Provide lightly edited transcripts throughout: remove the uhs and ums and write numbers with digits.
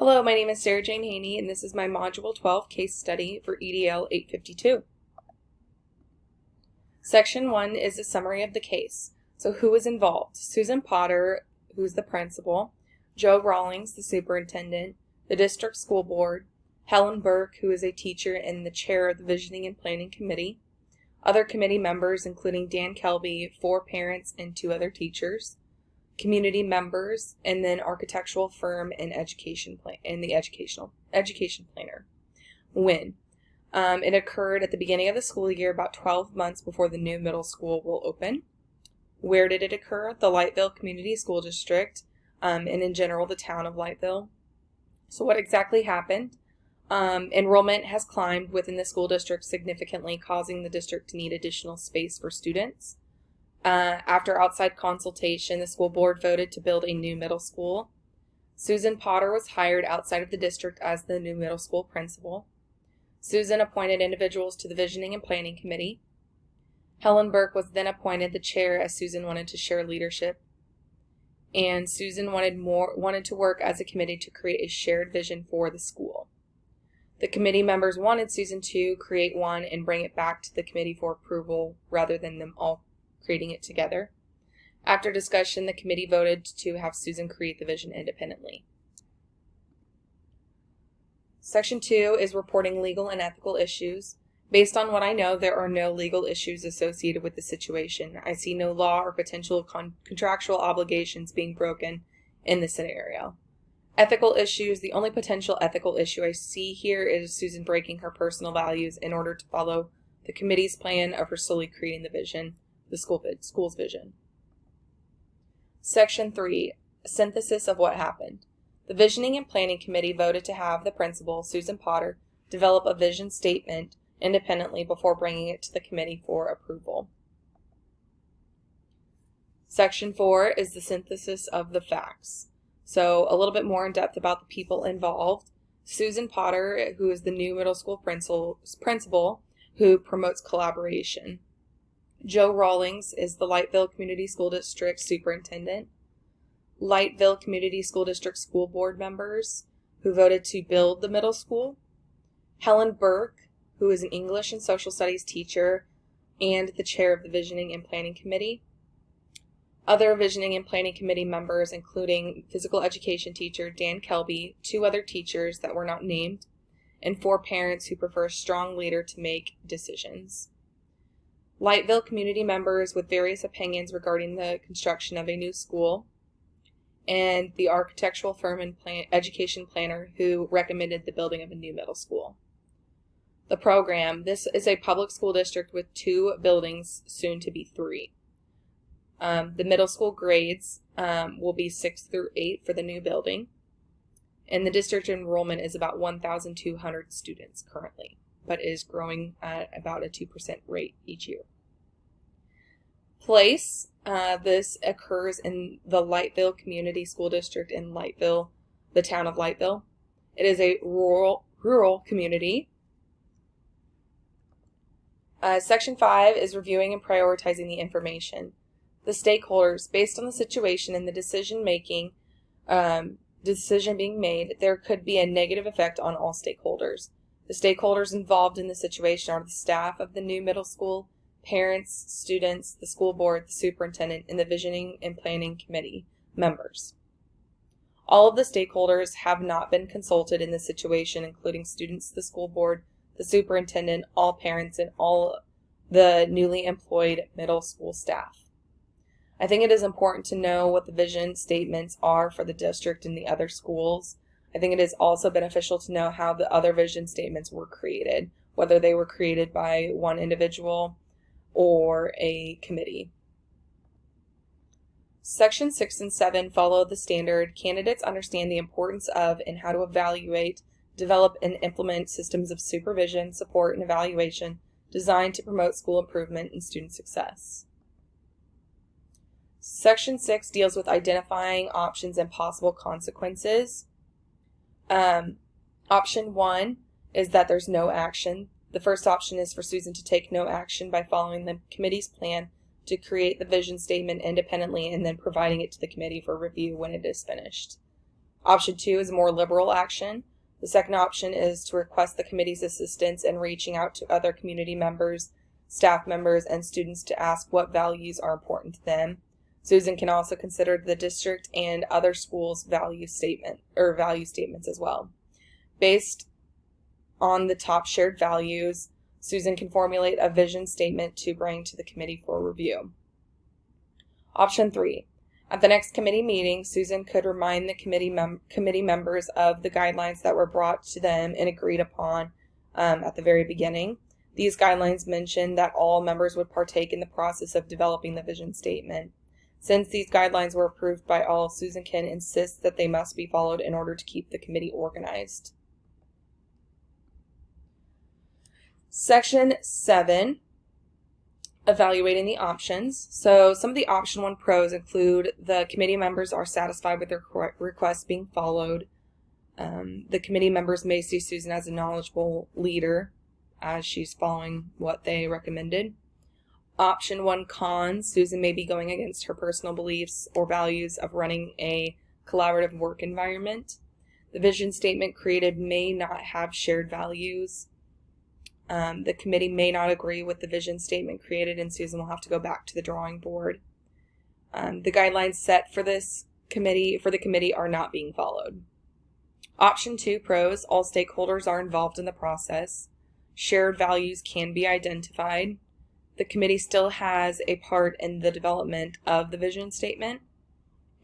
Hello, my name is Sarah Jane Haney, and this is my Module 12 case study for EDL 852. Section 1 is a summary of the case. So who was involved? Susan Potter, who's the principal, Joe Rawlings, the superintendent, the district school board, Helen Burke, who is a teacher and the chair of the Visioning and Planning Committee, other committee members including Dan Kelby, 4 parents, and 2 other teachers, community members, and then architectural firm and education planner. When? It occurred at the beginning of the school year, about 12 months before the new middle school will open. Where did it occur? The Lightville Community School District, and in general the town of Lightville. So what exactly happened? Enrollment has climbed within the school district significantly, causing the district to need additional space for students. After outside consultation, the school board voted to build a new middle school. Susan Potter was hired outside of the district as the new middle school principal. Susan appointed individuals to the Visioning and Planning Committee. Helen Burke was then appointed the chair as Susan wanted to share leadership. And Susan wanted to work as a committee to create a shared vision for the school. The committee members wanted Susan to create one and bring it back to the committee for approval rather than them all creating it together. After discussion, the committee voted to have Susan create the vision independently. Section 2 is reporting legal and ethical issues. Based on what I know, there are no legal issues associated with the situation. I see no law or potential contractual obligations being broken in this scenario. Ethical issues, the only potential ethical issue I see here is Susan breaking her personal values in order to follow the committee's plan of her solely creating the vision. The school's vision. Section 3, a synthesis of what happened. The Visioning and Planning Committee voted to have the principal, Susan Potter, develop a vision statement independently before bringing it to the committee for approval. Section 4 is the synthesis of the facts. So a little bit more in depth about the people involved. Susan Potter, who is the new middle school principal who promotes collaboration. Joe Rawlings is the Lightville Community School District Superintendent. Lightville Community School District School Board members who voted to build the middle school. Helen Burke, who is an English and Social Studies teacher and the chair of the Visioning and Planning Committee. Other Visioning and Planning Committee members including physical education teacher Dan Kelby, 2 other teachers that were not named, and 4 parents who prefer a strong leader to make decisions. Lightville community members with various opinions regarding the construction of a new school, and the architectural firm and education planner who recommended the building of a new middle school. The program, this is a public school district with 2 buildings, soon to be 3. The middle school grades will be 6 through 8 for the new building, and the district enrollment is about 1,200 students currently, but is growing at about a 2% rate each year. Place, this occurs in the Lightville Community School District in Lightville, the town of Lightville. It is a rural community. Section 5 is reviewing and prioritizing the information. The stakeholders, based on the situation and the decision being made, there could be a negative effect on all stakeholders. The stakeholders involved in the situation are the staff of the new middle school, parents, students, the school board, the superintendent, and the Visioning and Planning Committee members. All of the stakeholders have not been consulted in this situation, including students, the school board, the superintendent, all parents, and all the newly employed middle school staff. I think it is important to know what the vision statements are for the district and the other schools. I think it is also beneficial to know how the other vision statements were created, whether they were created by one individual or a committee. Section 6 and 7 follow the standard. Candidates understand the importance of and how to evaluate, develop, and implement systems of supervision, support, and evaluation designed to promote school improvement and student success. Section 6 deals with identifying options and possible consequences. Option 1 is that there's no action. The first option is for Susan to take no action by following the committee's plan to create the vision statement independently and then providing it to the committee for review when it is finished. Option 2 is more liberal action. The second option is to request the committee's assistance in reaching out to other community members, staff members, and students to ask what values are important to them. Susan can also consider the district and other schools' value statements as well. Based on the top shared values, Susan can formulate a vision statement to bring to the committee for review. Option 3. At the next committee meeting, Susan could remind the committee members of the guidelines that were brought to them and agreed upon at the very beginning. These guidelines mention that all members would partake in the process of developing the vision statement. Since these guidelines were approved by all, Susan can insist that they must be followed in order to keep the committee organized. Section 7, evaluating the options. So some of the option 1 pros include the committee members are satisfied with their requests being followed. The committee members may see Susan as a knowledgeable leader as she's following what they recommended. Option 1 cons, Susan may be going against her personal beliefs or values of running a collaborative work environment. The vision statement created may not have shared values. The committee may not agree with the vision statement created, and Susan will have to go back to the drawing board. The guidelines set for the committee are not being followed. Option 2 pros, all stakeholders are involved in the process. Shared values can be identified. The committee still has a part in the development of the vision statement,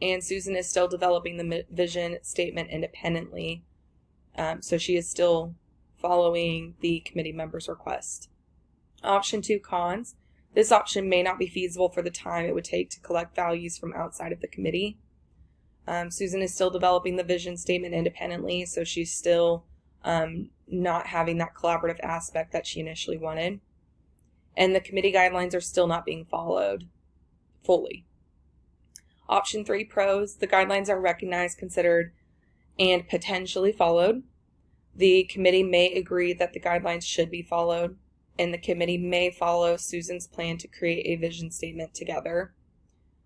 and Susan is still developing the vision statement independently, so she is still following the committee members' request. Option 2 cons. This option may not be feasible for the time it would take to collect values from outside of the committee. Susan is still developing the vision statement independently, so she's still not having that collaborative aspect that she initially wanted. And the committee guidelines are still not being followed fully. Option 3 pros. The guidelines are recognized, considered, and potentially followed. The committee may agree that the guidelines should be followed, and the committee may follow Susan's plan to create a vision statement together.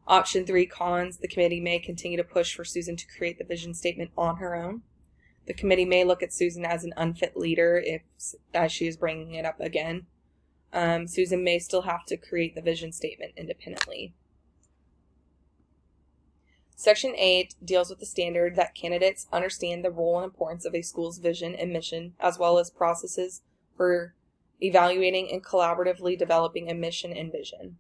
Option 3 cons. The committee may continue to push for Susan to create the vision statement on her own. The committee may look at Susan as an unfit leader as she is bringing it up again. Susan may still have to create the vision statement independently. Section 8 deals with the standard that candidates understand the role and importance of a school's vision and mission, as well as processes for evaluating and collaboratively developing a mission and vision.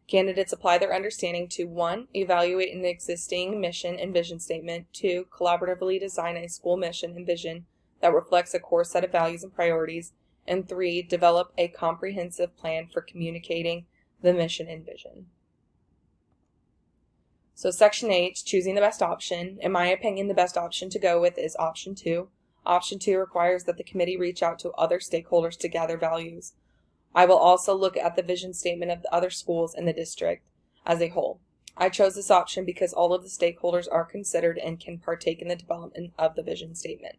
Candidates apply their understanding to 1. Evaluate an existing mission and vision statement. 2. Collaboratively design a school mission and vision that reflects a core set of values and priorities. And 3. Develop a comprehensive plan for communicating the mission and vision. So Section 8, choosing the best option. In my opinion, the best option to go with is Option 2. Option 2 requires that the committee reach out to other stakeholders to gather values. I will also look at the vision statement of the other schools in the district as a whole. I chose this option because all of the stakeholders are considered and can partake in the development of the vision statement.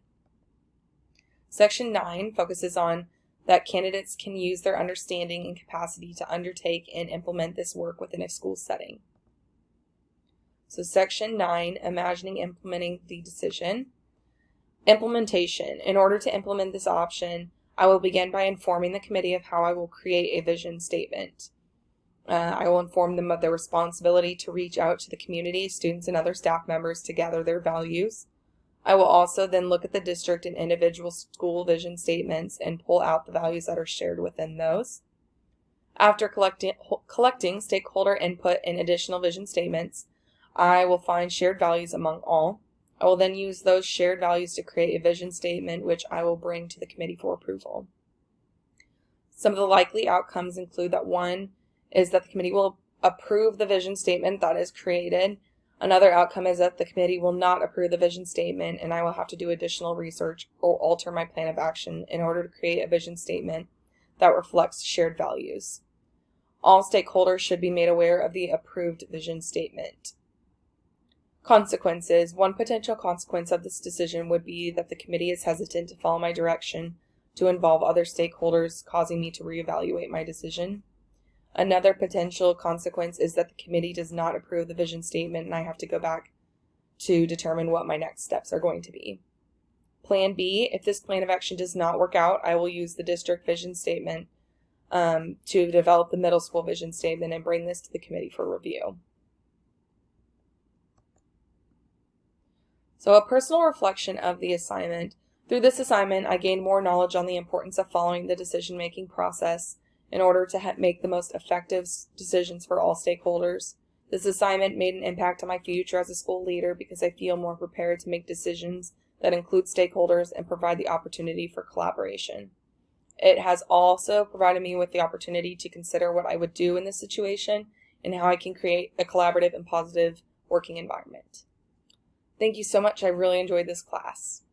Section 9 focuses on that candidates can use their understanding and capacity to undertake and implement this work within a school setting. So Section 9, imagining implementing the decision. Implementation. In order to implement this option, I will begin by informing the committee of how I will create a vision statement. I will inform them of their responsibility to reach out to the community, students, and other staff members to gather their values. I will also then look at the district and individual school vision statements and pull out the values that are shared within those. After collecting stakeholder input and additional vision statements, I will find shared values among all. I will then use those shared values to create a vision statement, which I will bring to the committee for approval. Some of the likely outcomes include that 1 is that the committee will approve the vision statement that is created. Another outcome is that the committee will not approve the vision statement, and I will have to do additional research or alter my plan of action in order to create a vision statement that reflects shared values. All stakeholders should be made aware of the approved vision statement. Consequences. One potential consequence of this decision would be that the committee is hesitant to follow my direction to involve other stakeholders, causing me to reevaluate my decision. Another potential consequence is that the committee does not approve the vision statement and I have to go back to determine what my next steps are going to be. Plan B, if this plan of action does not work out, I will use the district vision statement to develop the middle school vision statement and bring this to the committee for review. So a personal reflection of the assignment. Through this assignment, I gained more knowledge on the importance of following the decision-making process in order to make the most effective decisions for all stakeholders. This assignment made an impact on my future as a school leader because I feel more prepared to make decisions that include stakeholders and provide the opportunity for collaboration. It has also provided me with the opportunity to consider what I would do in this situation and how I can create a collaborative and positive working environment. Thank you so much. I really enjoyed this class.